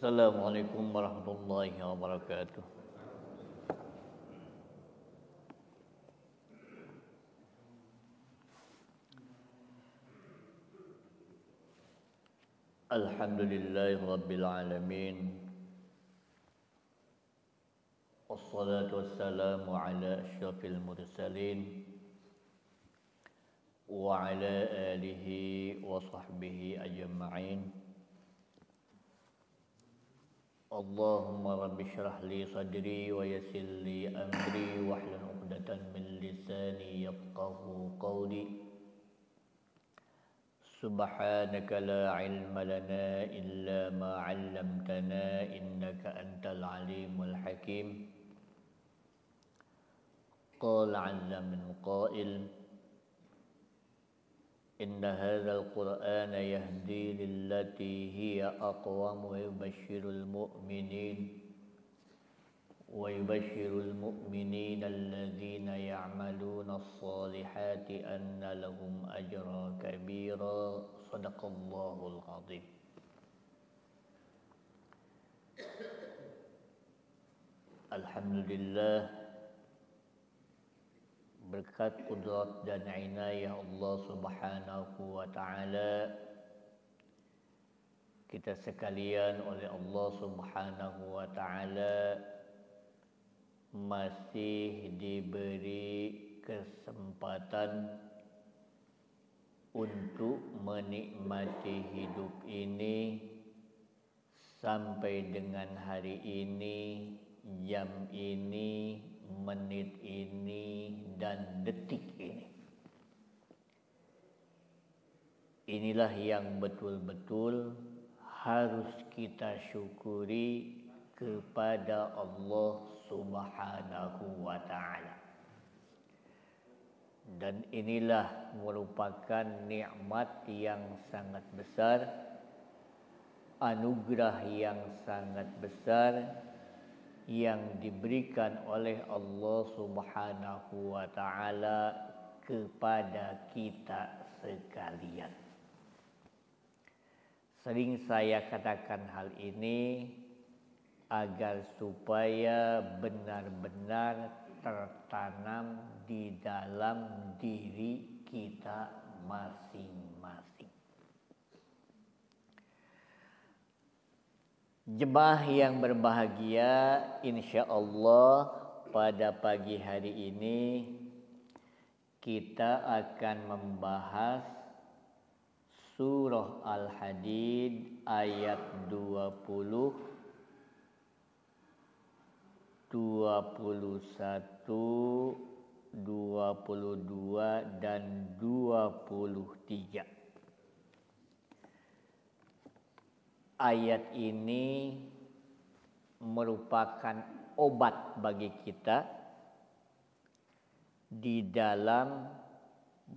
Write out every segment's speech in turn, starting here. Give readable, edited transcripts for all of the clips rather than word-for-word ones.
Assalamualaikum warahmatullahi wabarakatuh. Alhamdulillahi rabbil alamin. Wassalatu wassalamu ala asyrafil mursalin wa ala alihi wa sahbihi ajma'in. Allahumma rabbi syrah li sadri wa yassir li amri wahlul 'uqdatam min lisani yafqahu qawli. Subhanaka la ilma lana illa ma 'allamtana innaka antal alimul hakim. Qala 'azza min qail inna hadzal qur'ana yahdi lillati hiya aqwam wa yubashshirul mu'minina alladhina ya'maluna as-salihati anna lahum ajran kabira. Shadaqallahul azim. Alhamdulillah, berkat kudrat dan inayah Allah Subhanahu wa ta'ala, kita sekalian oleh Allah Subhanahu wa ta'ala masih diberi kesempatan untuk menikmati hidup ini sampai dengan hari ini, jam ini, menit ini, dan detik ini. Inilah yang betul-betul harus kita syukuri kepada Allah Subhanahu wa ta'ala. Dan inilah merupakan nikmat yang sangat besar, anugerah yang sangat besar yang diberikan oleh Allah Subhanahu wa ta'ala kepada kita sekalian. Sering saya katakan hal ini agar supaya benar-benar tertanam di dalam diri kita masing-masing. Jemaah yang berbahagia, insya Allah pada pagi hari ini kita akan membahas surah Al-Hadid ayat 20, 21, 22, dan 23. Ayat ini merupakan obat bagi kita di dalam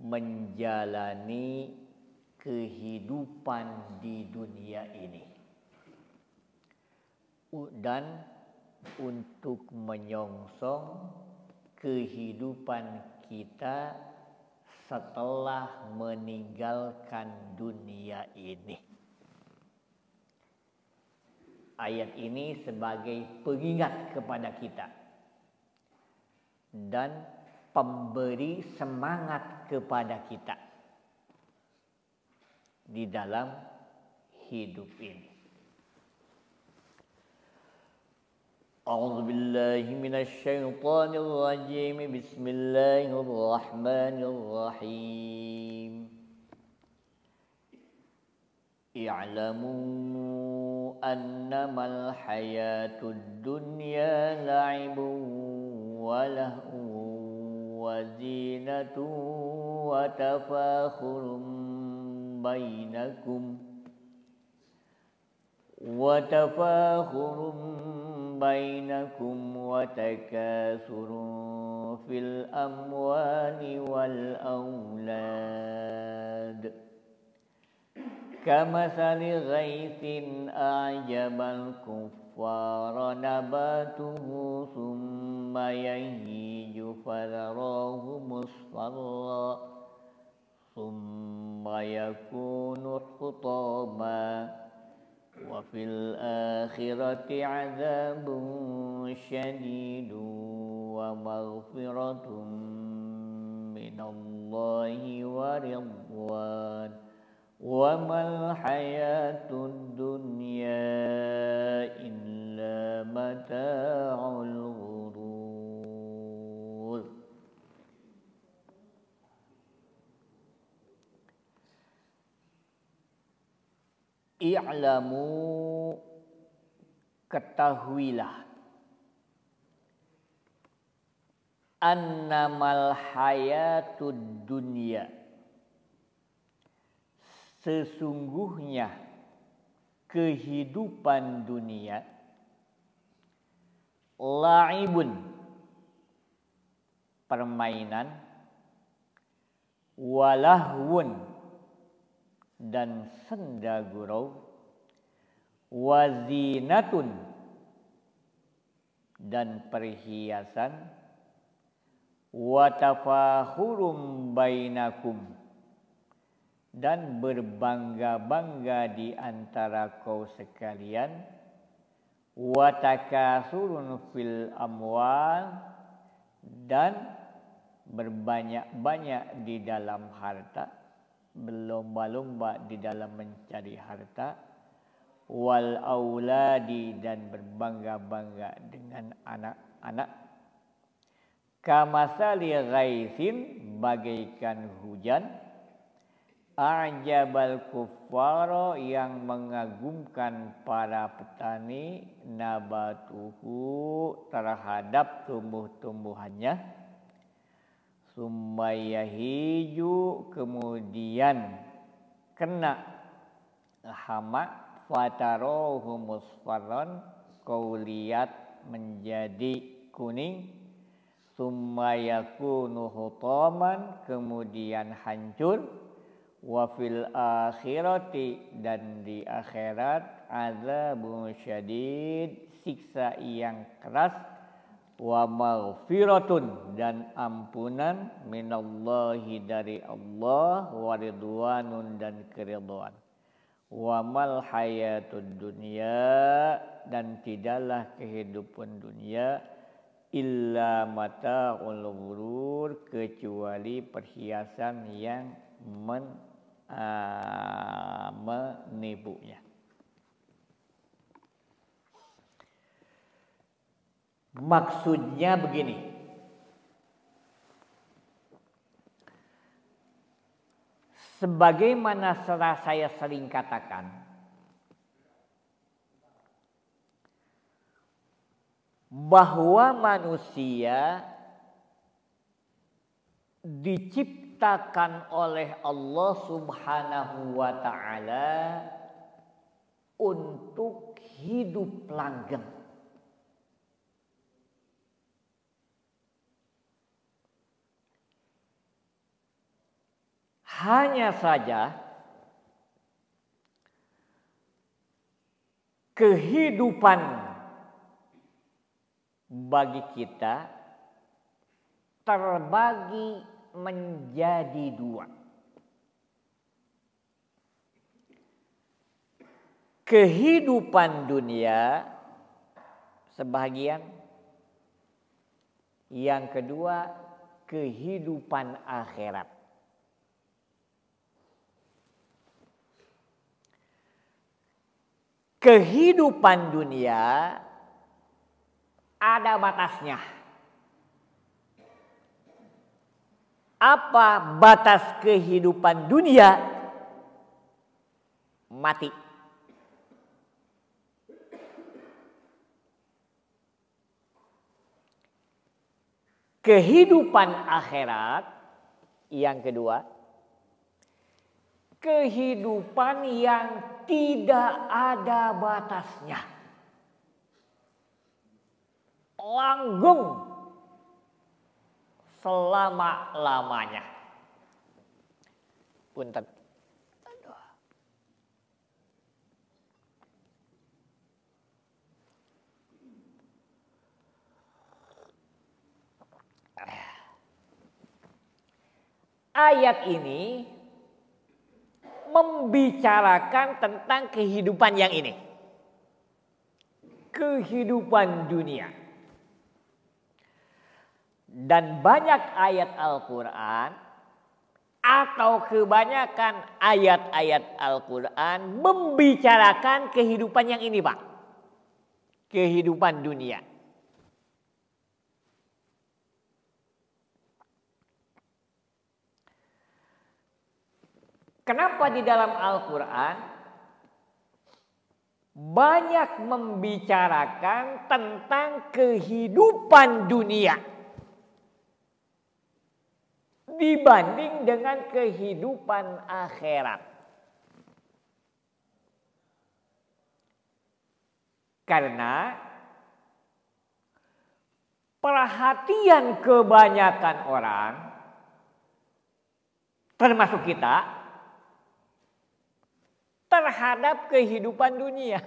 menjalani kehidupan di dunia ini dan untuk menyongsong kehidupan kita setelah meninggalkan dunia ini. Ayat ini sebagai pengingat kepada kita dan pemberi semangat kepada kita di dalam hidup ini. A'udzu billahi minasy syaithanir rajim. Bismillahirrahmanirrahim. I'lamu annamal hayatud dunya la'ibun wa lahwun wa zinatun wa tafakhurun bainakum wa takasurun fil amwali wal aulad. Kamathali ghaithin a'jabal kuffara nabatuhu thumma yahiju fatarahu musfarra thumma yakunu hutama wa fil akhirati adzabun syadidun wa maghfiratun minallahi wa ridwan wa mal hayatud dunya illa mata'ul ghurur. I'lamu, ketahuilah, annamal hayatud dunya, sesungguhnya kehidupan dunia, la'ibun, permainan, walahwun, dan senda gurau, wazinatun, dan perhiasan, watafahurum bainakum, dan berbangga-bangga di antara kau sekalian, watakasurun fil amwal, dan berbanyak-banyak di dalam harta, berlomba-lomba di dalam mencari harta, wal auladi, dan berbangga-bangga dengan anak-anak, kamasali ghaisin, bagaikan hujan, a'jabal kuffara, yang mengagumkan para petani, nabatuhu, terhadap tumbuh-tumbuhannya, summayahiju, kemudian kena hama, fatarohu musfarron, kau lihat menjadi kuning, summayakunu hutaman, kemudian hancur, wa fil akhirati, dan di akhirat, azabun syadid, siksa yang keras, wa maghfiratun, dan ampunan, minallahi, dari Allah, wa ridwanun, dan keridhaan, wa mal hayatud dunya, dan tidaklah kehidupan dunia, illa mata'ul ghurur, kecuali perhiasan yang menipunya. Maksudnya begini, sebagaimana saya sering katakan, bahwa manusia diciptakan oleh Allah Subhanahu wa ta'ala untuk hidup langgeng. Hanya saja kehidupan bagi kita terbagi menjadi dua. Kehidupan dunia sebahagian, yang kedua kehidupan akhirat. Kehidupan dunia ada batasnya. Apa batas kehidupan dunia? Mati. Kehidupan akhirat yang kedua, kehidupan yang tidak ada batasnya, langgeng selama-lamanya. Punten. Ayat ini membicarakan tentang kehidupan yang ini. kehidupan dunia. Dan banyak ayat Al-Quran atau kebanyakan ayat-ayat Al-Quran membicarakan kehidupan yang ini, Pak. Kehidupan dunia. Kenapa di dalam Al-Quran banyak membicarakan tentang kehidupan dunia dibanding dengan kehidupan akhirat? Karena perhatian kebanyakan orang, termasuk kita, terhadap kehidupan dunia.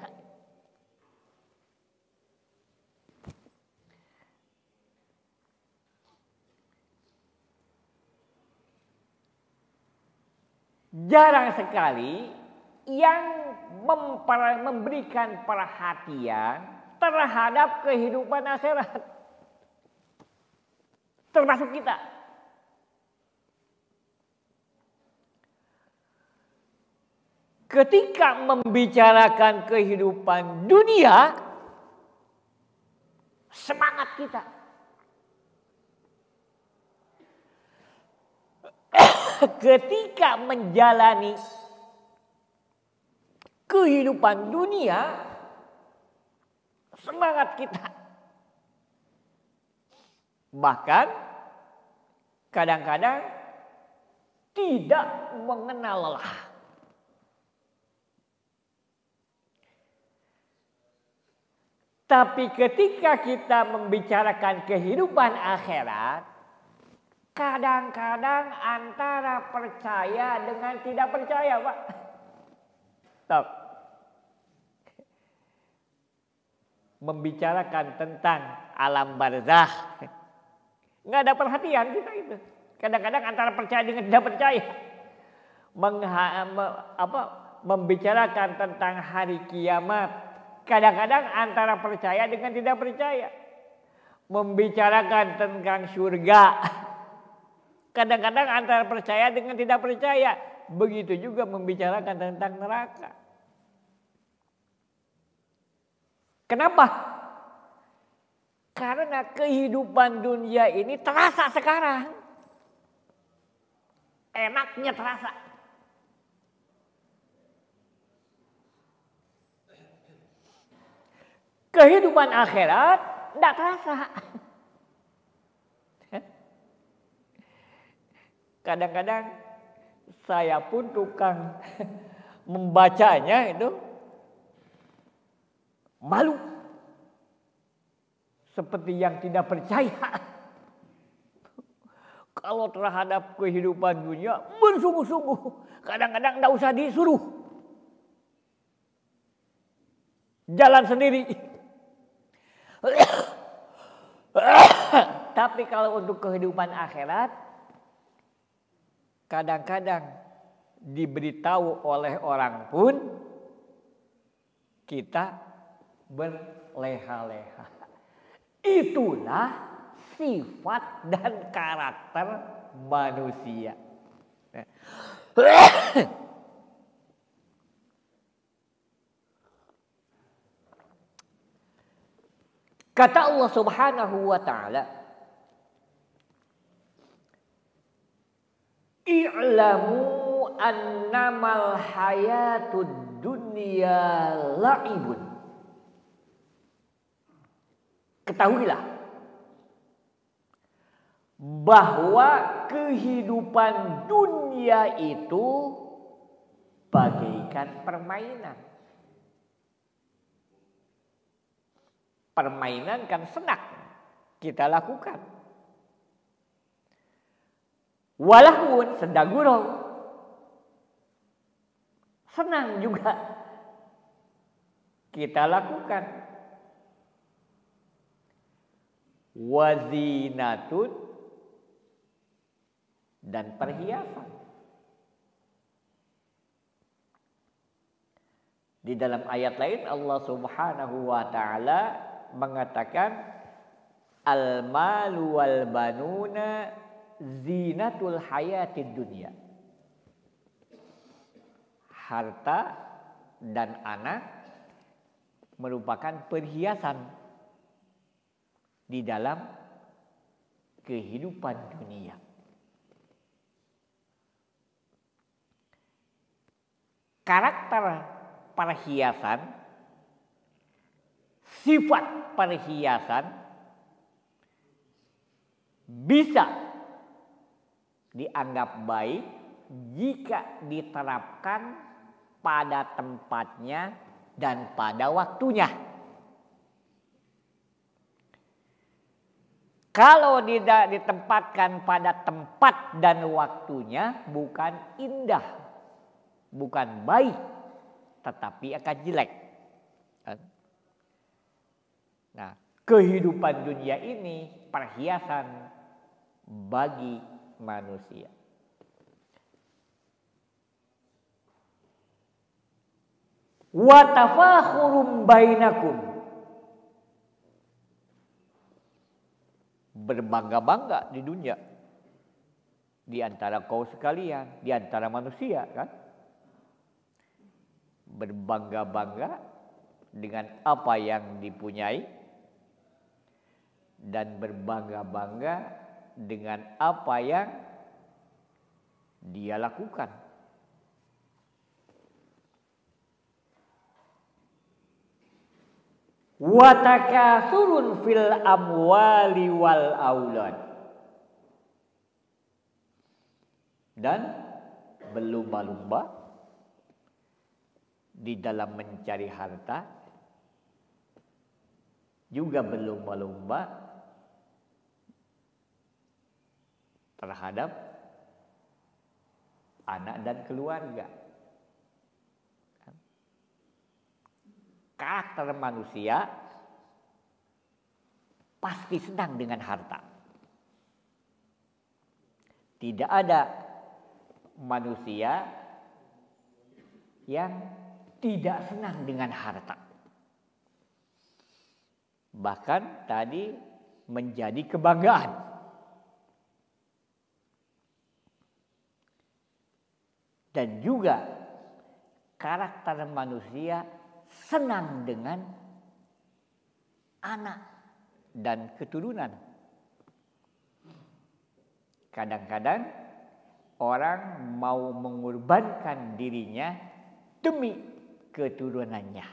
Jarang sekali yang memberikan perhatian terhadap kehidupan akhirat. Termasuk kita. Ketika membicarakan kehidupan dunia, semangat kita. Ketika menjalani kehidupan dunia, semangat kita. Bahkan kadang-kadang tidak mengenal lelah. Tapi ketika kita membicarakan kehidupan akhirat, kadang-kadang antara percaya dengan tidak percaya, Pak. Stop. Membicarakan tentang alam barzakh, nggak ada perhatian kita itu. Kadang-kadang antara percaya dengan tidak percaya. Membicarakan tentang hari kiamat, kadang-kadang antara percaya dengan tidak percaya. Membicarakan tentang surga, kadang-kadang antara percaya dengan tidak percaya. Begitu juga membicarakan tentang neraka. Kenapa? Karena kehidupan dunia ini terasa sekarang. Enaknya terasa. Kehidupan akhirat tidak terasa. Kadang-kadang saya pun tukang membacanya itu malu. Seperti yang tidak percaya. Kalau terhadap kehidupan dunia bersungguh-sungguh. Kadang-kadang tidak usah disuruh. Jalan sendiri. Tapi kalau untuk kehidupan akhirat, kadang-kadang diberitahu oleh orang pun kita berleha-leha. Itulah sifat dan karakter manusia. Kata Allah Subhanahu wa ta'ala, i'lamu annamal hayatud dunya la'ibun. Ketahuilah bahwa kehidupan dunia itu bagaikan permainan. Permainan kan senang kita lakukan. Walaupun sedang gurau, senang juga kita lakukan. Wazinatun dan perhiasan. Di dalam ayat lain Allah Subhanahu wa taala mengatakan al-malu wal banuna zinatul hayatid dunya. Harta dan anak merupakan perhiasan di dalam kehidupan dunia. Karakter perhiasan, sifat perhiasan bisa dianggap baik jika diterapkan pada tempatnya dan pada waktunya. Kalau tidak ditempatkan pada tempat dan waktunya, bukan indah, bukan baik, tetapi akan jelek. Nah, kehidupan dunia ini perhiasan bagi manusia. Wa tafakhurum bainakum, berbangga-bangga di dunia di antara kau sekalian, di antara manusia kan? Berbangga-bangga dengan apa yang dipunyai dan berbangga-bangga dengan apa yang dia lakukan. Wa takatsurun fil amwali wal aulad, dan berlumba-lumba di dalam mencari harta, juga berlumba-lumba terhadap anak dan keluarga. Karakter manusia pasti senang dengan harta. Tidak ada manusia yang tidak senang dengan harta. Bahkan tadi menjadi kebanggaan. Dan juga karakter manusia senang dengan anak dan keturunan. Kadang-kadang orang mau mengorbankan dirinya demi keturunannya.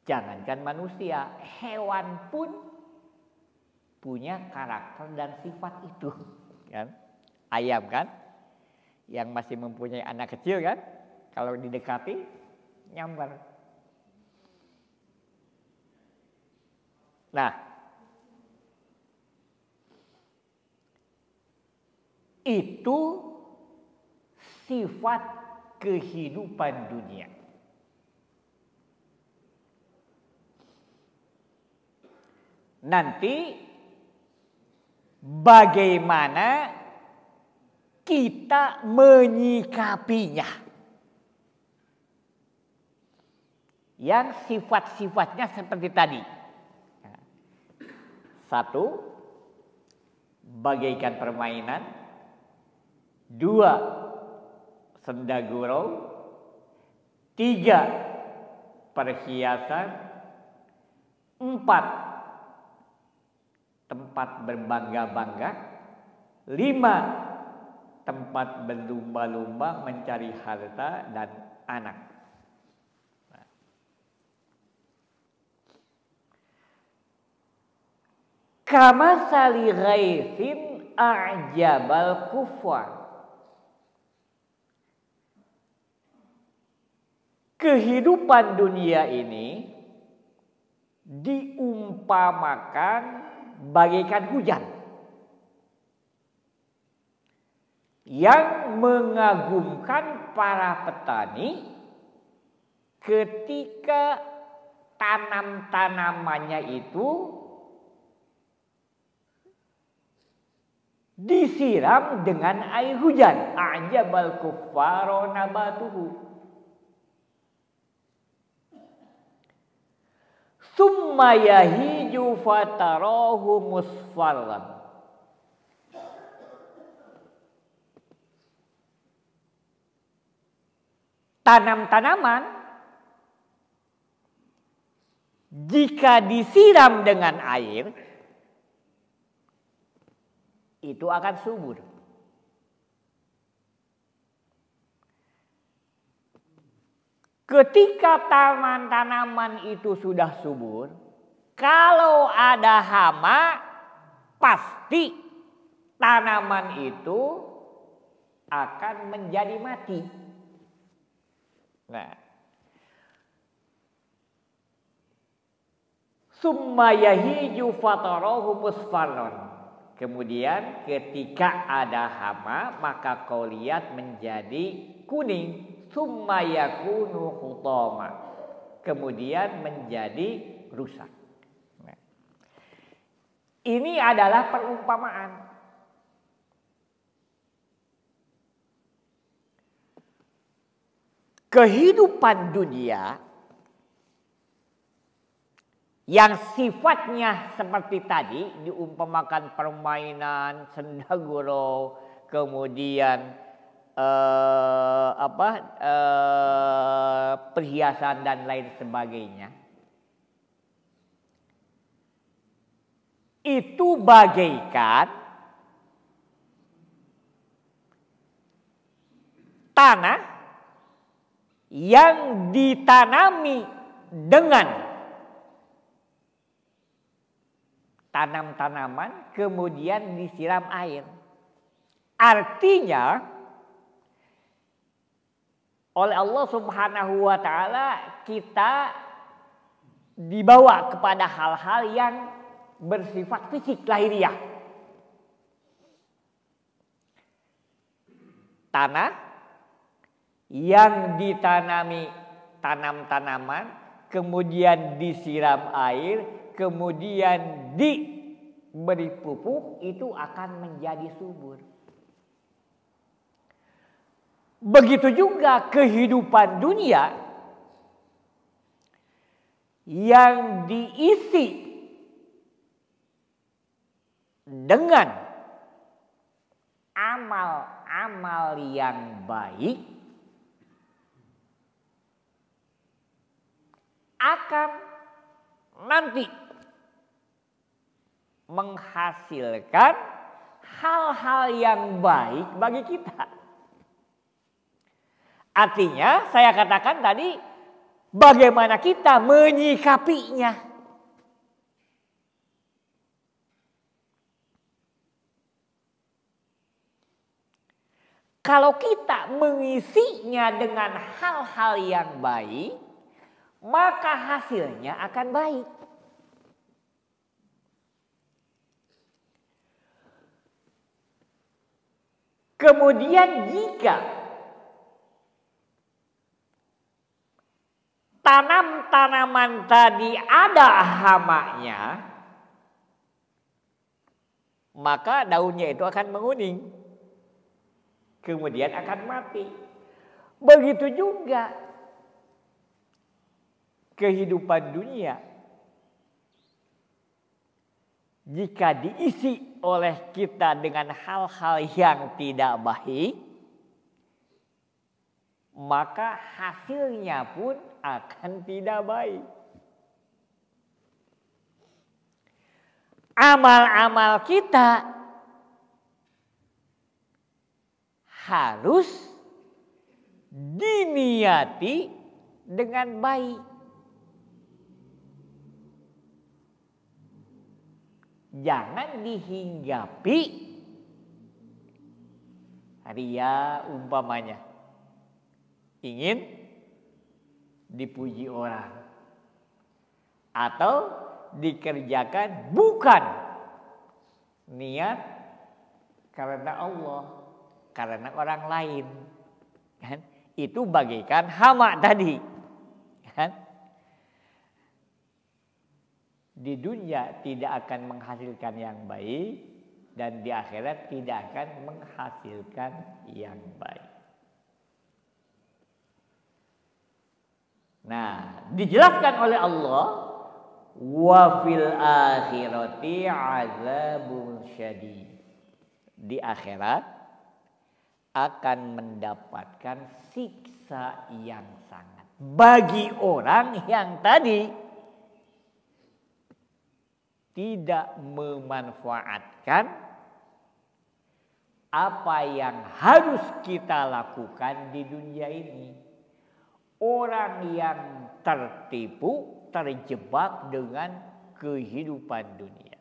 Jangankan manusia, hewan pun punya karakter dan sifat itu. Kan? Ayam kan, yang masih mempunyai anak kecil kan, kalau didekati nyambar. Nah, itu sifat kehidupan dunia. Nanti bagaimana kita menyikapinya? Yang sifat-sifatnya seperti tadi. Satu, bagaikan permainan. Dua, senda gurau. Tiga, perhiasan. Empat, tempat berbangga-bangga. Lima, tempat berlumba-lumba mencari harta dan anak. Kama sali ghaithin a'jabal kufar. Kehidupan dunia ini diumpamakan bagaikan hujan yang mengagumkan para petani ketika tanam-tanamannya itu disiram dengan air hujan. A'jabal kuffaro nabatuhu. Summa yahiju fatarahu musfarran. Tanam-tanaman jika disiram dengan air itu akan subur. Ketika tanaman itu sudah subur, kalau ada hama, pasti tanaman itu akan menjadi mati. Nah, summa yahiju fatarahu musfarran. Kemudian ketika ada hama, maka kau lihat menjadi kuning. Summa yakunu hutama. Kemudian menjadi rusak. Nah, ini adalah perumpamaan. Kehidupan dunia yang sifatnya seperti tadi, diumpamakan permainan, sendaguro, kemudian perhiasan dan lain sebagainya, itu bagaikan tanah yang ditanami dengan tanam-tanaman kemudian disiram air. Artinya oleh Allah Subhanahu wa taala kita dibawa kepada hal-hal yang bersifat fisik lahiriah. Tanah yang ditanami tanam-tanaman, kemudian disiram air, kemudian diberi pupuk, itu akan menjadi subur. Begitu juga kehidupan dunia yang diisi dengan amal-amal yang baik akan nanti menghasilkan hal-hal yang baik bagi kita. Artinya saya katakan tadi, bagaimana kita menyikapinya. Kalau kita mengisinya dengan hal-hal yang baik, maka hasilnya akan baik. Kemudian jika tanam-tanaman tadi ada hamanya, maka daunnya itu akan menguning, kemudian akan mati. Begitu juga kehidupan dunia, jika diisi oleh kita dengan hal-hal yang tidak baik, maka hasilnya pun akan tidak baik. Amal-amal kita harus diniati dengan baik. Jangan dihinggapi ria umpamanya. Ingin dipuji orang atau dikerjakan bukan niat karena Allah, karena orang lain, kan? Itu bagaikan hama tadi, kan? Di dunia tidak akan menghasilkan yang baik dan di akhirat tidak akan menghasilkan yang baik. Nah, dijelaskan oleh Allah, Wa fil akhirati azabun syadid. Di akhirat akan mendapatkan siksa yang sangat bagi orang yang tadi tidak memanfaatkan apa yang harus kita lakukan di dunia ini. Orang yang tertipu, terjebak dengan kehidupan dunia.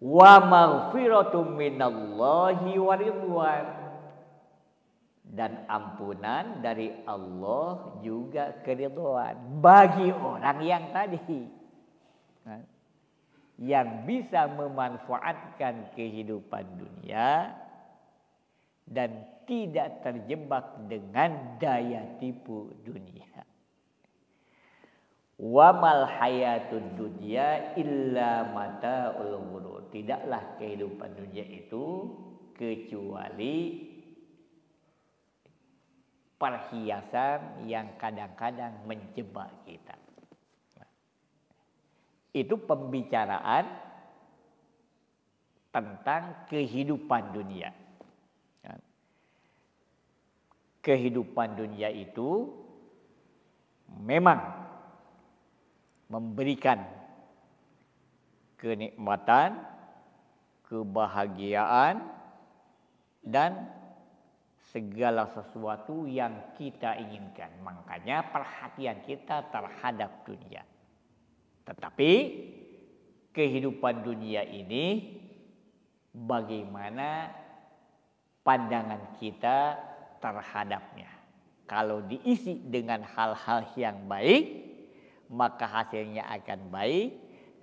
Wa maghfiratum minallahi wa ridwan. Dan ampunan dari Allah juga keridhaan bagi orang yang tadi. Yang bisa memanfaatkan kehidupan dunia dan tidak terjebak dengan daya tipu dunia. Wa mal hayatud dunya illa mata'ul ghurur. Tidaklah kehidupan dunia itu kecuali perhiasan yang kadang-kadang menjebak kita. Itu pembicaraan tentang kehidupan dunia. Kehidupan dunia itu memang memberikan kenikmatan, kebahagiaan, dan segala sesuatu yang kita inginkan. Makanya perhatian kita terhadap dunia. Tetapi kehidupan dunia ini bagaimana pandangan kita terhadapnya. Kalau diisi dengan hal-hal yang baik, maka hasilnya akan baik.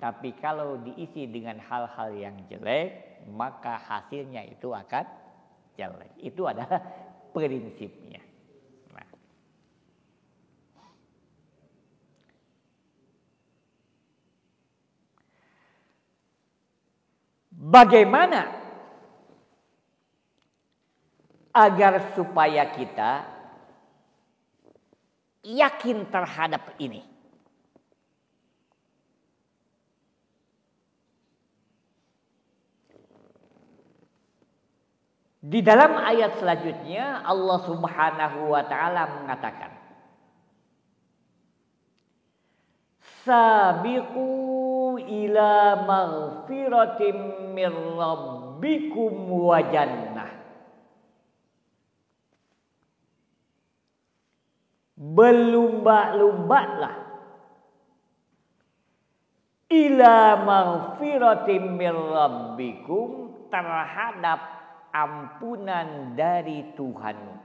Tapi kalau diisi dengan hal-hal yang jelek, maka hasilnya itu akan jelek. Itu adalah prinsipnya. Nah. Bagaimana agar supaya kita yakin terhadap ini? Di dalam ayat selanjutnya Allah Subhanahu wa taala mengatakan, sabiqu ila maghfiratin mir rabbikum wa jannah. Berlumba-lumbalah ila maghfiratin mir rabbikum terhadap ampunan dari Tuhanmu.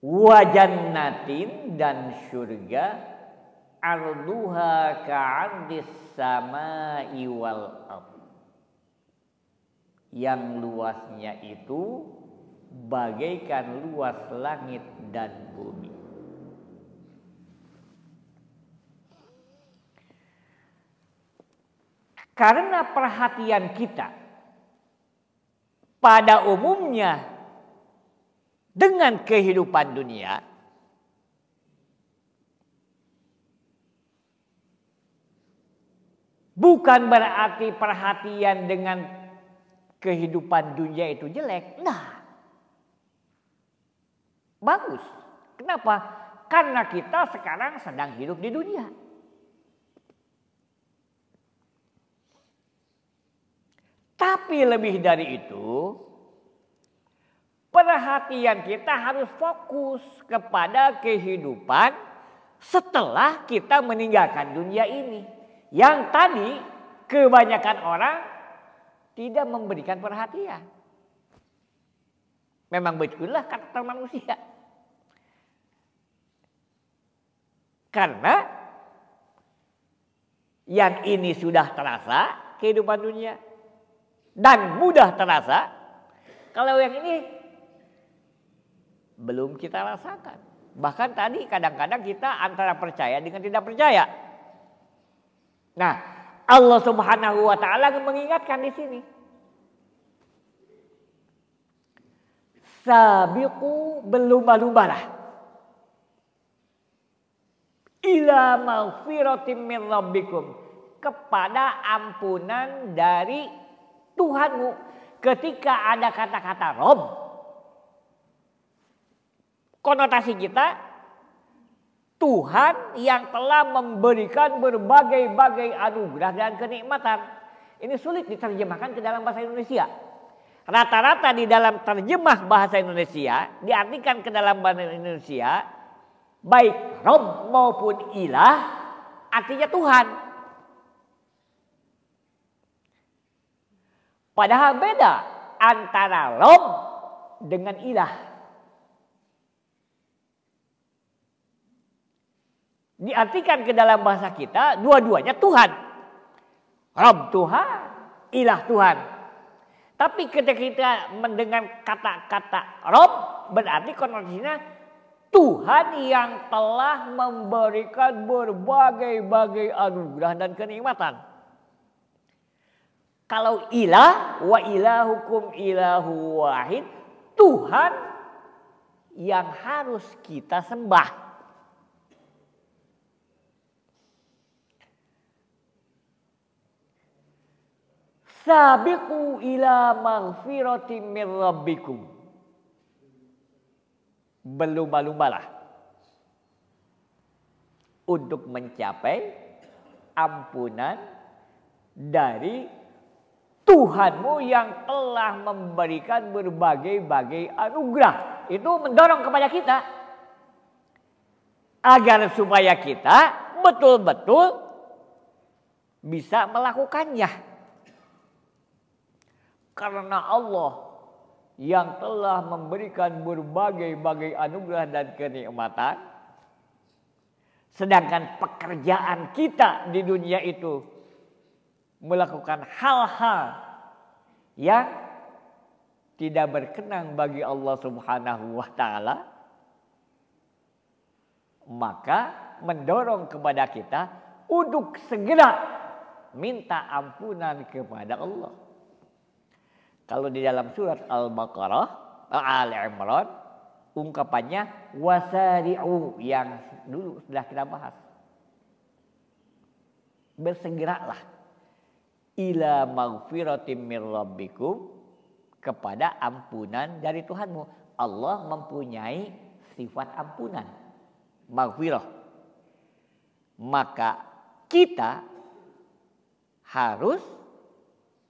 Wa jannatin dan surga arduha ka'ardis samai wal ardh. Yang luasnya itu bagaikan luas langit dan bumi. Karena perhatian kita pada umumnya dengan kehidupan dunia, bukan berarti perhatian dengan kehidupan dunia itu jelek. Nah, bagus. Kenapa? Karena kita sekarang sedang hidup di dunia. Tapi lebih dari itu, perhatian kita harus fokus kepada kehidupan setelah kita meninggalkan dunia ini. Yang tadi kebanyakan orang tidak memberikan perhatian. Memang betullah karakter manusia. Karena yang ini sudah terasa kehidupan dunia. Dan mudah terasa, kalau yang ini belum kita rasakan. Bahkan tadi kadang-kadang kita antara percaya dengan tidak percaya. Nah, Allah Subhanahu wa taala mengingatkan di sini. sabiqu, berlumba-lumbalah ila maghfiratin min rabbikum, kepada ampunan dari Tuhanmu. Ketika ada kata-kata Rob, konotasi kita Tuhan yang telah memberikan berbagai-bagai anugerah dan kenikmatan. Ini sulit diterjemahkan ke dalam bahasa Indonesia. Rata-rata di dalam terjemah bahasa Indonesia, diartikan ke dalam bahasa Indonesia, baik Rob maupun ilah, artinya Tuhan. Padahal beda antara Rob dengan ilah. Diartikan ke dalam bahasa kita, dua-duanya Tuhan. Rob Tuhan, ilah Tuhan. Tapi ketika kita mendengar kata-kata Rob, berarti konotasinya Tuhan yang telah memberikan berbagai-bagai anugerah dan kenikmatan. Kalau ilah, wa ilahukum ilahu wahid, Tuhan yang harus kita sembah. Sabiqu ila maghfiratin min rabbikum. Berlumba-lumbalah untuk mencapai ampunan dari Tuhanmu yang telah memberikan berbagai-bagai anugerah. Itu mendorong kepada kita agar supaya kita betul-betul bisa melakukannya. Karena Allah yang telah memberikan berbagai-bagai anugerah dan kenikmatan, sedangkan pekerjaan kita di dunia itu melakukan hal-hal yang tidak berkenan bagi Allah Subhanahu wa Ta'ala, maka mendorong kepada kita untuk segera minta ampunan kepada Allah. Kalau di dalam surat Al-Baqarah, Al-Imran, ungkapannya wasari'u yang dulu sudah kita bahas. Bersegeralah ila maghfiratin min rabbikum, kepada ampunan dari Tuhanmu. Allah mempunyai sifat ampunan, maghfirah. Maka kita harus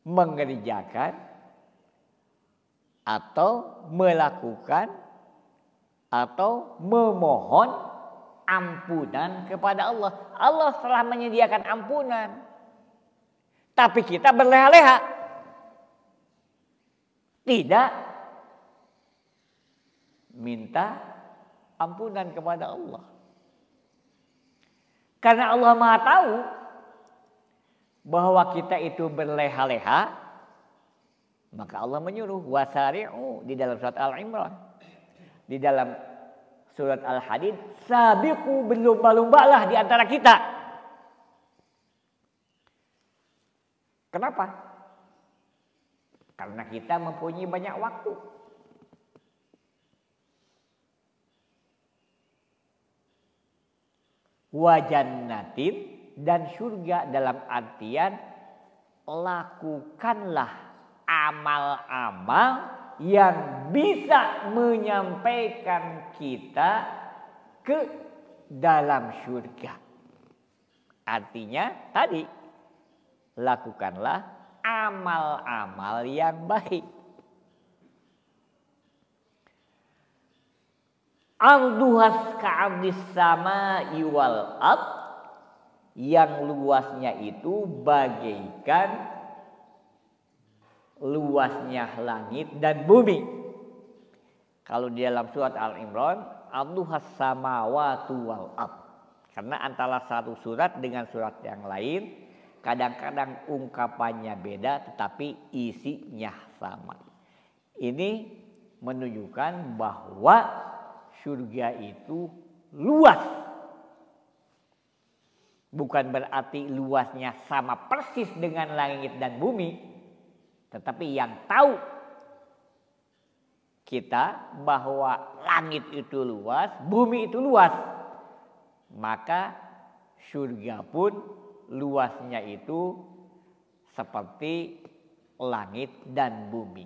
mengerjakan atau melakukan atau memohon ampunan kepada Allah. Allah telah menyediakan ampunan, tapi kita berleha-leha, tidak minta ampunan kepada Allah. Karena Allah Maha tahu bahwa kita itu berleha-leha, maka Allah menyuruh wasari'u di dalam surat Al-Imran. Di dalam surat Al-Hadid, sabiqu, berlumba-lumbalah di antara kita. Kenapa? Karena kita mempunyai banyak waktu. Wa jannatin, dan surga dalam artian lakukanlah amal-amal yang bisa menyampaikan kita ke dalam surga. Artinya tadi, lakukanlah amal-amal yang baik. Arduhas ka'ardis sama'i wal ard, yang luasnya itu bagaikan luasnya langit dan bumi. Kalau di dalam surat Al-Imran, arduhas samawati wal ard. Karena antara satu surat dengan surat yang lain, kadang-kadang ungkapannya beda tetapi isinya sama. Ini menunjukkan bahwa surga itu luas. Bukan berarti luasnya sama persis dengan langit dan bumi, tetapi yang tahu kita bahwa langit itu luas, bumi itu luas. Maka surga pun luasnya itu seperti langit dan bumi.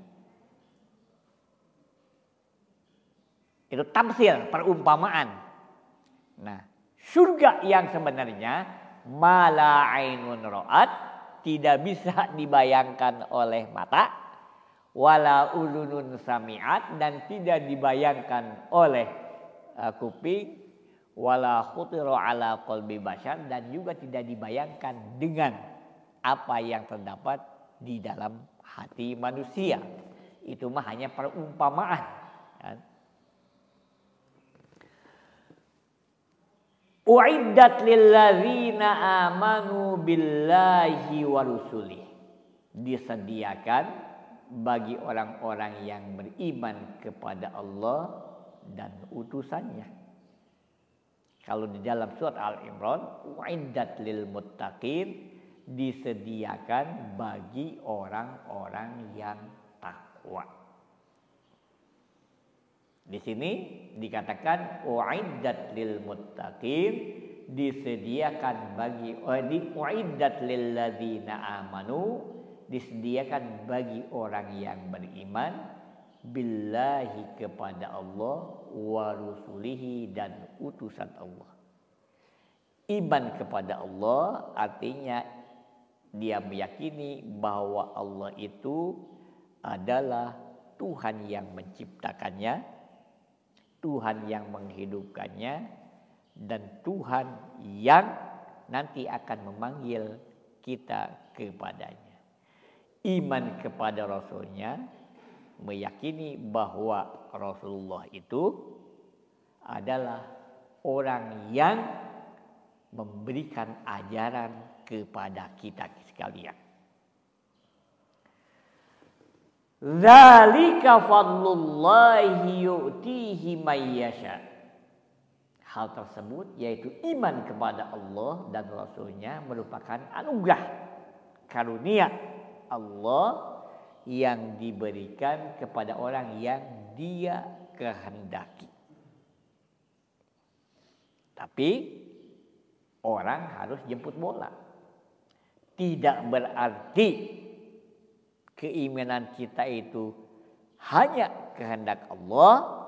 Itu tamsil, perumpamaan. Nah, surga yang sebenarnya mala ainun ra'at, tidak bisa dibayangkan oleh mata, wala ulunun sami'at, dan tidak dibayangkan oleh kuping, wala khutira ala qalbi bashar, dan juga tidak dibayangkan dengan apa yang terdapat di dalam hati manusia. Itu mah hanya perumpamaan, kan? Uiddat lilladzina amanu billahi wa rusulih. Disediakan bagi orang-orang yang beriman kepada Allah dan utusannya. Kalau di dalam surat Al-Imran, uiddat lil muttaqin, disediakan bagi orang-orang yang takwa. Di sini dikatakan uiddat lil muttaqin, disediakan bagi uiddat lil ladzina amanu, disediakan bagi orang yang beriman billahi, kepada Allah, wa rusulihi, dan utusan Allah. Iman kepada Allah artinya dia meyakini bahwa Allah itu adalah Tuhan yang menciptakannya, Tuhan yang menghidupkannya, dan Tuhan yang nanti akan memanggil kita kepadanya. Iman kepada Rasulnya, meyakini bahwa Rasulullah itu adalah orang yang memberikan ajaran kepada kita sekalian. Dzalika fadlullahi yu'tihi may yasha. Hal tersebut yaitu iman kepada Allah dan Rasulnya merupakan anugerah, karunia Allah yang diberikan kepada orang yang Dia kehendaki. Tapi orang harus jemput bola. Tidak berarti keimanan kita itu hanya kehendak Allah,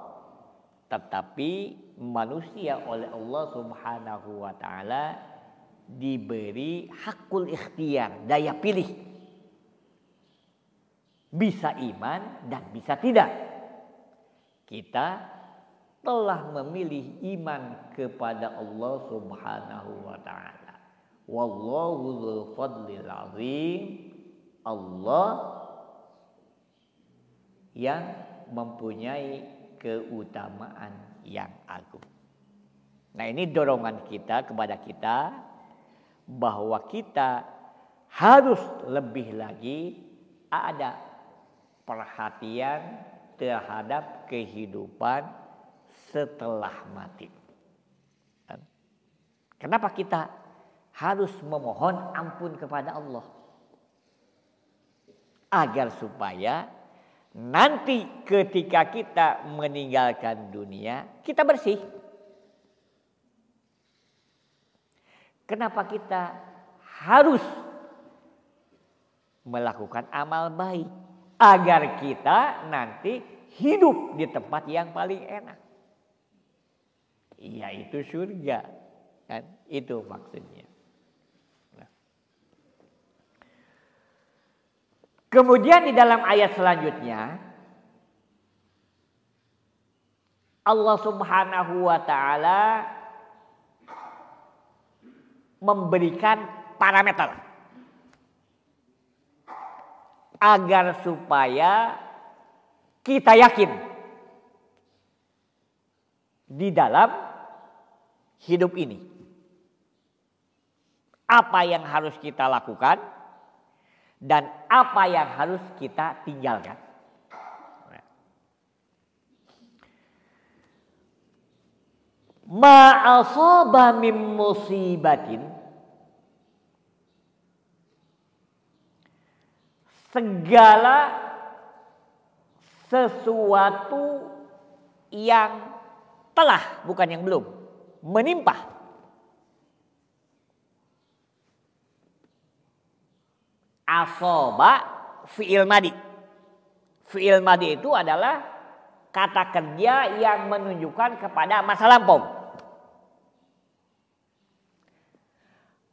tetapi manusia oleh Allah Subhanahu wa taala diberi hakul ikhtiar, daya pilih. Bisa iman dan bisa tidak. Kita telah memilih iman kepada Allah Subhanahu wa taala. Wallahu dzul fadlil azim. Allah yang mempunyai keutamaan yang agung. Nah, ini dorongan kita kepada kita bahwa kita harus lebih lagi ada perhatian terhadap kehidupan setelah mati. Kenapa kita harus memohon ampun kepada Allah? Agar supaya nanti ketika kita meninggalkan dunia, kita bersih. Kenapa kita harus melakukan amal baik? Agar kita nanti hidup di tempat yang paling enak, yaitu surga. Kan? Itu maksudnya. Kemudian di dalam ayat selanjutnya Allah Subhanahu wa taala memberikan parameter agar supaya kita yakin di dalam hidup ini apa yang harus kita lakukan dan apa yang harus kita tinggalkan. Ma asaba min musibatin, segala sesuatu yang telah, bukan yang belum, menimpa. Asoba fi'il madi. Fi'il madi itu adalah kata kerja yang menunjukkan kepada masa lampau.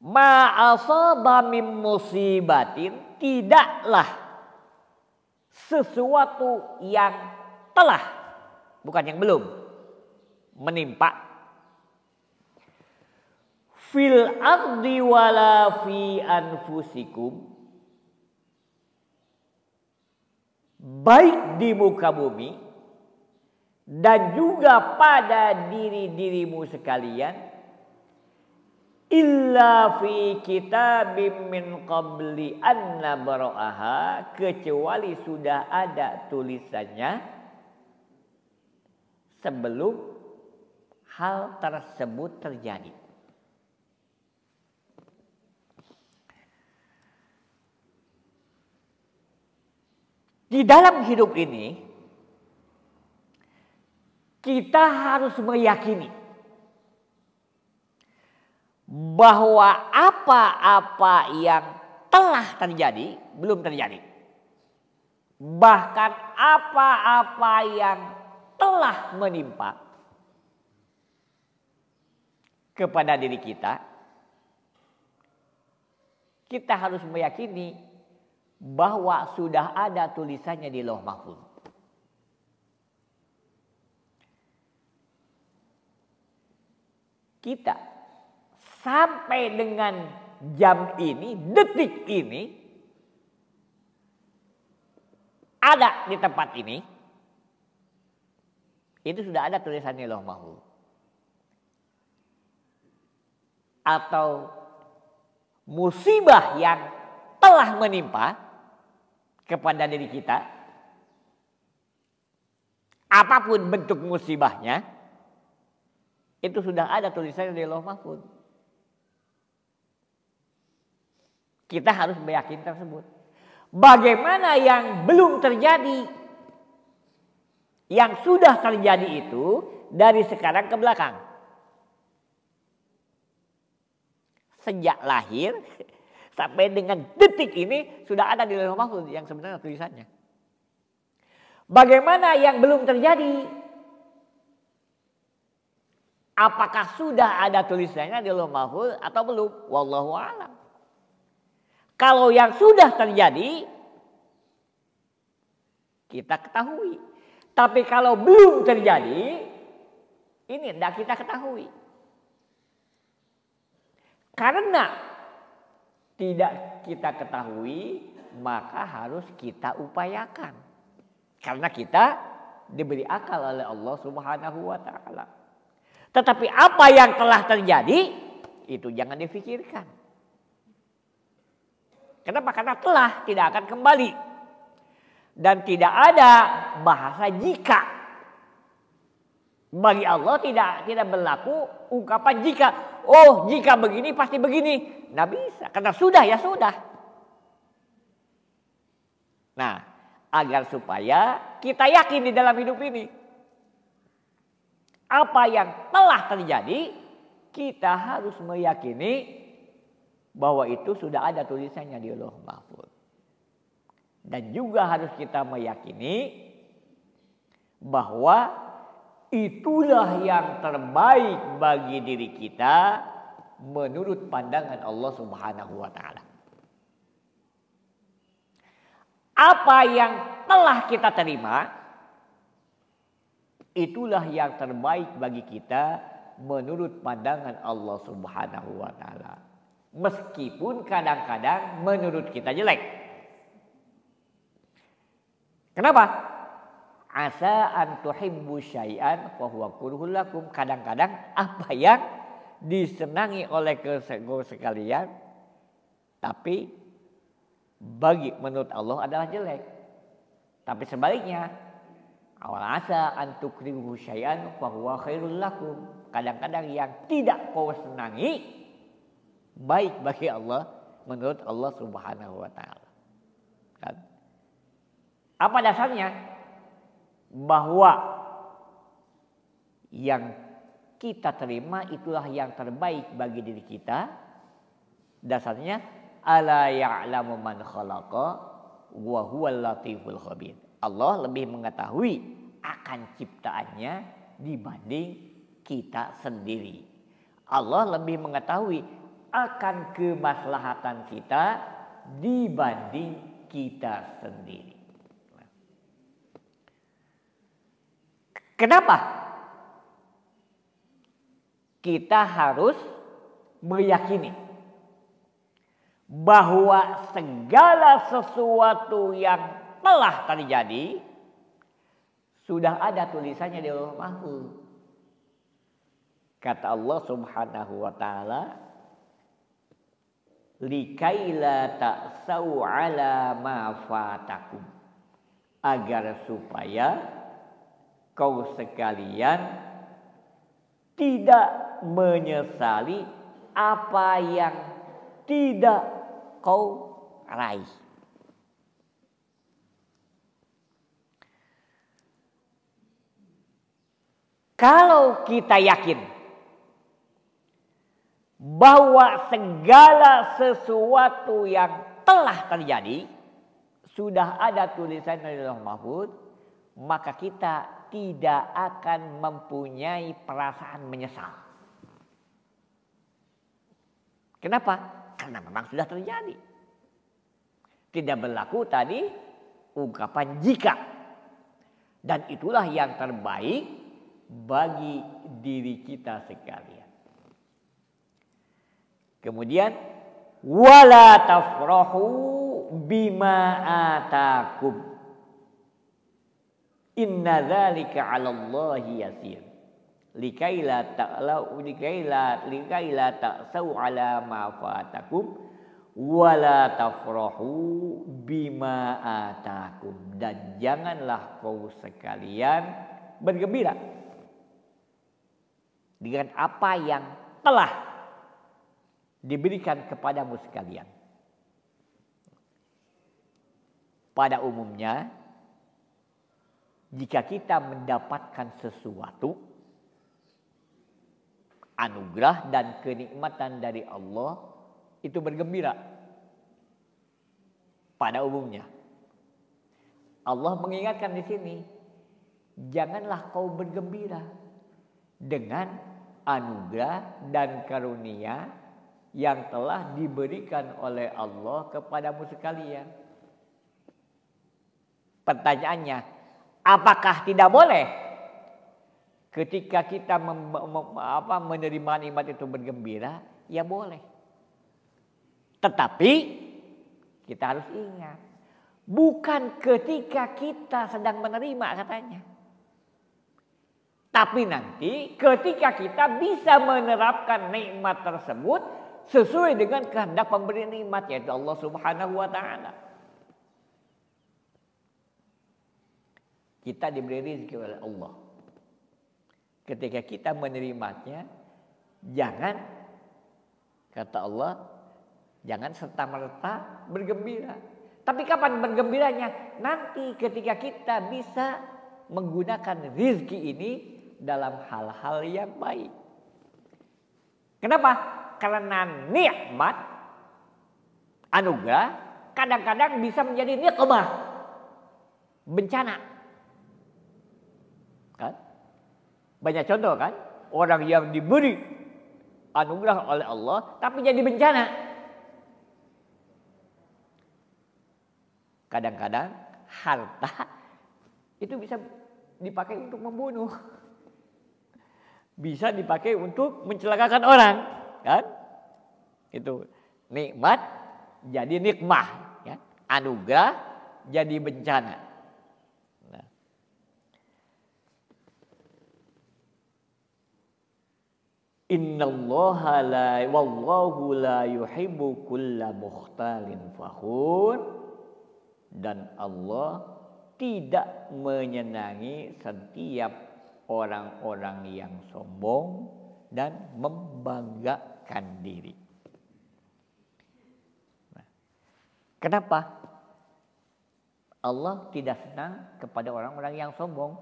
Ma asaba min musibatin, tidaklah sesuatu yang telah, bukan yang belum, menimpa. Fil ardi wala fi anfusikum, baik di muka bumi dan juga pada diri-dirimu sekalian, illa fi kitabim min qabli an nabra'aha, kecuali sudah ada tulisannya sebelum hal tersebut terjadi. Di dalam hidup ini kita harus meyakini bahwa apa-apa yang telah terjadi belum terjadi. Bahkan apa-apa yang telah menimpa kepada diri kita, kita harus meyakini bahwa sudah ada tulisannya di Lauh Mahfuz. Kita sampai dengan jam ini, detik ini, ada di tempat ini, itu sudah ada tulisannya Lauh Mahfuz. Atau musibah yang telah menimpa kepada diri kita, apapun bentuk musibahnya, itu sudah ada tulisannya di Lauh Mahfuz. Kita harus meyakini tersebut. Bagaimana yang belum terjadi? Yang sudah terjadi itu dari sekarang ke belakang. Sejak lahir sampai dengan detik ini sudah ada di Lauh Mahfuz yang sebenarnya tulisannya. Bagaimana yang belum terjadi? Apakah sudah ada tulisannya di Lauh Mahfuz atau belum? Wallahu a'lam. Kalau yang sudah terjadi kita ketahui. Tapi kalau belum terjadi, ini tidak kita ketahui. Karena tidak kita ketahui, maka harus kita upayakan. Karena kita diberi akal oleh Allah Subhanahu wa ta'ala. Tetapi apa yang telah terjadi, itu jangan difikirkan. Kenapa? Karena telah, tidak akan kembali. Dan tidak ada bahasa jika. Bagi Allah tidak berlaku ungkapan jika. Oh, jika begini pasti begini. Nggak bisa, karena sudah ya sudah. Nah, agar supaya kita yakin di dalam hidup ini, apa yang telah terjadi, kita harus meyakini bahwa itu sudah ada tulisannya di Lauh Mahfuz. Dan juga harus kita meyakini bahwa itulah yang terbaik bagi diri kita menurut pandangan Allah Subhanahu wa ta'ala. Apa yang telah kita terima, itulah yang terbaik bagi kita menurut pandangan Allah Subhanahu wa ta'ala. Meskipun kadang-kadang menurut kita jelek. Kenapa? Asa an tuhibbu syai'an fa huwa kurhul lakum. Kadang-kadang apa yang disenangi oleh sekalian tapi bagi menurut Allah adalah jelek. Tapi sebaliknya, awal asa an tukrihu syai'an fa huwa khairul lakum. Kadang-kadang yang tidak kau senangi baik bagi Allah menurut Allah Subhanahu wa ta'ala. Kan? Apa dasarnya? bahwa yang kita terima itulah yang terbaik bagi diri kita. Dasarnya ala ya'lamu man khalaqa wa huwal latiful khabir. Allah lebih mengetahui akan ciptaannya dibanding kita sendiri. Allah lebih mengetahui akan kemaslahatan kita dibanding kita sendiri. Kenapa? Kita harus meyakini bahwa segala sesuatu yang telah terjadi sudah ada tulisannya di Lauhul Mahfuz. Kata Allah Subhanahu wa taala, likaila ta'sau ala ma fatakum, agar supaya kau sekalian tidak menyesali apa yang tidak kau raih. Kalau kita yakin bahwa segala sesuatu yang telah terjadi sudah ada tulisan dari Lauhul Mahfuz, maka kita tidak akan mempunyai perasaan menyesal. Kenapa? Karena memang sudah terjadi. Tidak berlaku tadi ungkapan jika. Dan itulah yang terbaik bagi diri kita sekalian. Kemudian wala tafrahu bima atakum. Inna dzalika 'alallahi yasir. Likaila ta'sau 'ala ma fatakum wala tafrahu bima atakum. Dan janganlah kau sekalian bergembira dengan apa yang telah diberikan kepadamu sekalian. Pada umumnya, jika kita mendapatkan sesuatu, anugerah dan kenikmatan dari Allah, itu bergembira. Pada umumnya, Allah mengingatkan di sini, janganlah kau bergembira dengan anugerah dan karunia yang telah diberikan oleh Allah kepadamu sekalian. Pertanyaannya, apakah tidak boleh ketika kita menerima nikmat itu bergembira? Ya boleh. Tetapi kita harus ingat, bukan ketika kita sedang menerima katanya. Tapi nanti ketika kita bisa menerapkan nikmat tersebut sesuai dengan kehendak pemberi nikmat, yaitu Allah Subhanahu wa taala. Kita diberi rezeki oleh Allah. Ketika kita menerimanya, jangan, kata Allah, jangan serta-merta bergembira. Tapi kapan bergembiranya? Nanti ketika kita bisa menggunakan rezeki ini dalam hal-hal yang baik. Kenapa? Karena nikmat, anugerah, kadang-kadang bisa menjadi nikmah, bencana. Kan? Banyak contoh kan, orang yang diberi anugerah oleh Allah tapi jadi bencana. Kadang-kadang harta itu bisa dipakai untuk membunuh, bisa dipakai untuk mencelakakan orang, kan? Itu nikmat jadi nikmah, ya? Anugerah jadi bencana. Innallaha wallahu la yuhibbu kulla mukhtalin fakhur. Dan Allah tidak menyenangi setiap orang-orang yang sombong dan membanggakan diri. Nah, kenapa? Allah tidak senang kepada orang-orang yang sombong.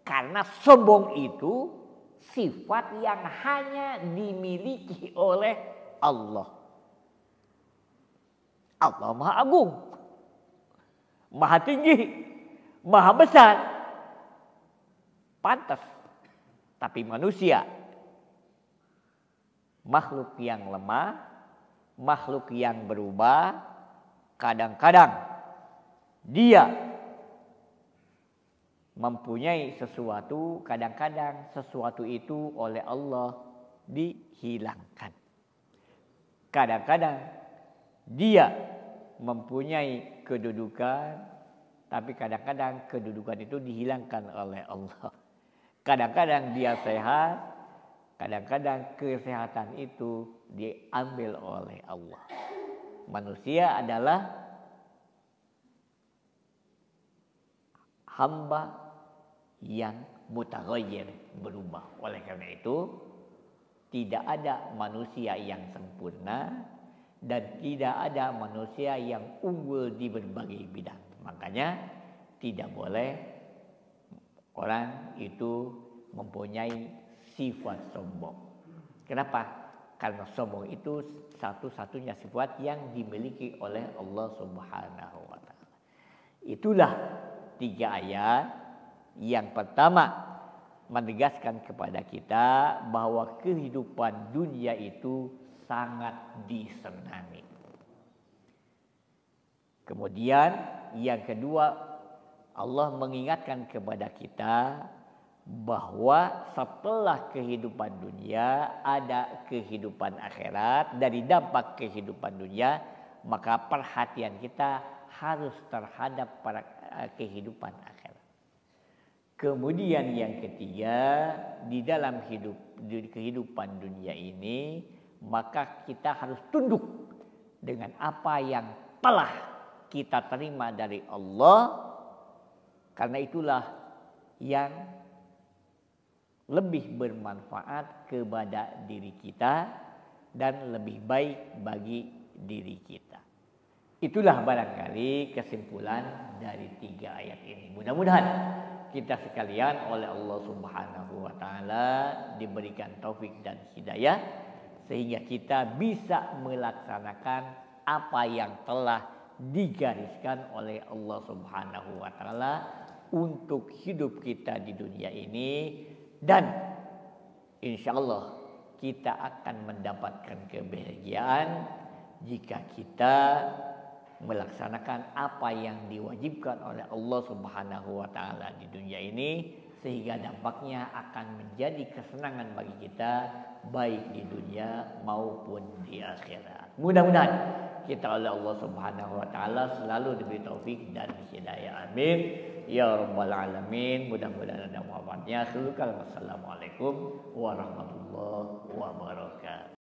Karena sombong itu sifat yang hanya dimiliki oleh Allah. Allah Maha Agung, Maha Tinggi, Maha Besar. Pantas. Tapi manusia, makhluk yang lemah, makhluk yang berubah, kadang-kadang dia mempunyai sesuatu, kadang-kadang sesuatu itu oleh Allah dihilangkan. Kadang-kadang dia mempunyai kedudukan, tapi kadang-kadang kedudukan itu dihilangkan oleh Allah. Kadang-kadang dia sehat, kadang-kadang kesehatan itu diambil oleh Allah. Manusia adalah hamba yang mutaghayyir, berubah. Oleh karena itu, tidak ada manusia yang sempurna dan tidak ada manusia yang unggul di berbagai bidang. Makanya tidak boleh orang itu mempunyai sifat sombong. Kenapa? Karena sombong itu satu-satunya sifat yang dimiliki oleh Allah Subhanahu wa taala. Itulah 3 ayat. Yang pertama menegaskan kepada kita bahwa kehidupan dunia itu sangat disenangi. Kemudian yang kedua, Allah mengingatkan kepada kita bahwa setelah kehidupan dunia ada kehidupan akhirat. Dari dampak kehidupan dunia, maka perhatian kita harus terhadap kehidupan akhirat. Kemudian yang ketiga, di dalam kehidupan dunia ini, maka kita harus tunduk dengan apa yang telah kita terima dari Allah. Karena itulah yang lebih bermanfaat kepada diri kita dan lebih baik bagi diri kita. Itulah barangkali kesimpulan dari 3 ayat ini. Mudah-mudahan kita sekalian oleh Allah Subhanahu wa taala diberikan taufik dan hidayah sehingga kita bisa melaksanakan apa yang telah digariskan oleh Allah Subhanahu wa taala untuk hidup kita di dunia ini, dan insya Allah kita akan mendapatkan kebahagiaan jika kita melaksanakan apa yang diwajibkan oleh Allah Subhanahu wa taala di dunia ini, sehingga dampaknya akan menjadi kesenangan bagi kita baik di dunia maupun di akhirat. Mudah-mudahan kita oleh Allah Subhanahu wa taala selalu diberi taufik dan hidayah. Amin ya rabbal alamin. Mudah-mudahan ada manfaatnya. Assalamualaikum warahmatullahi wabarakatuh.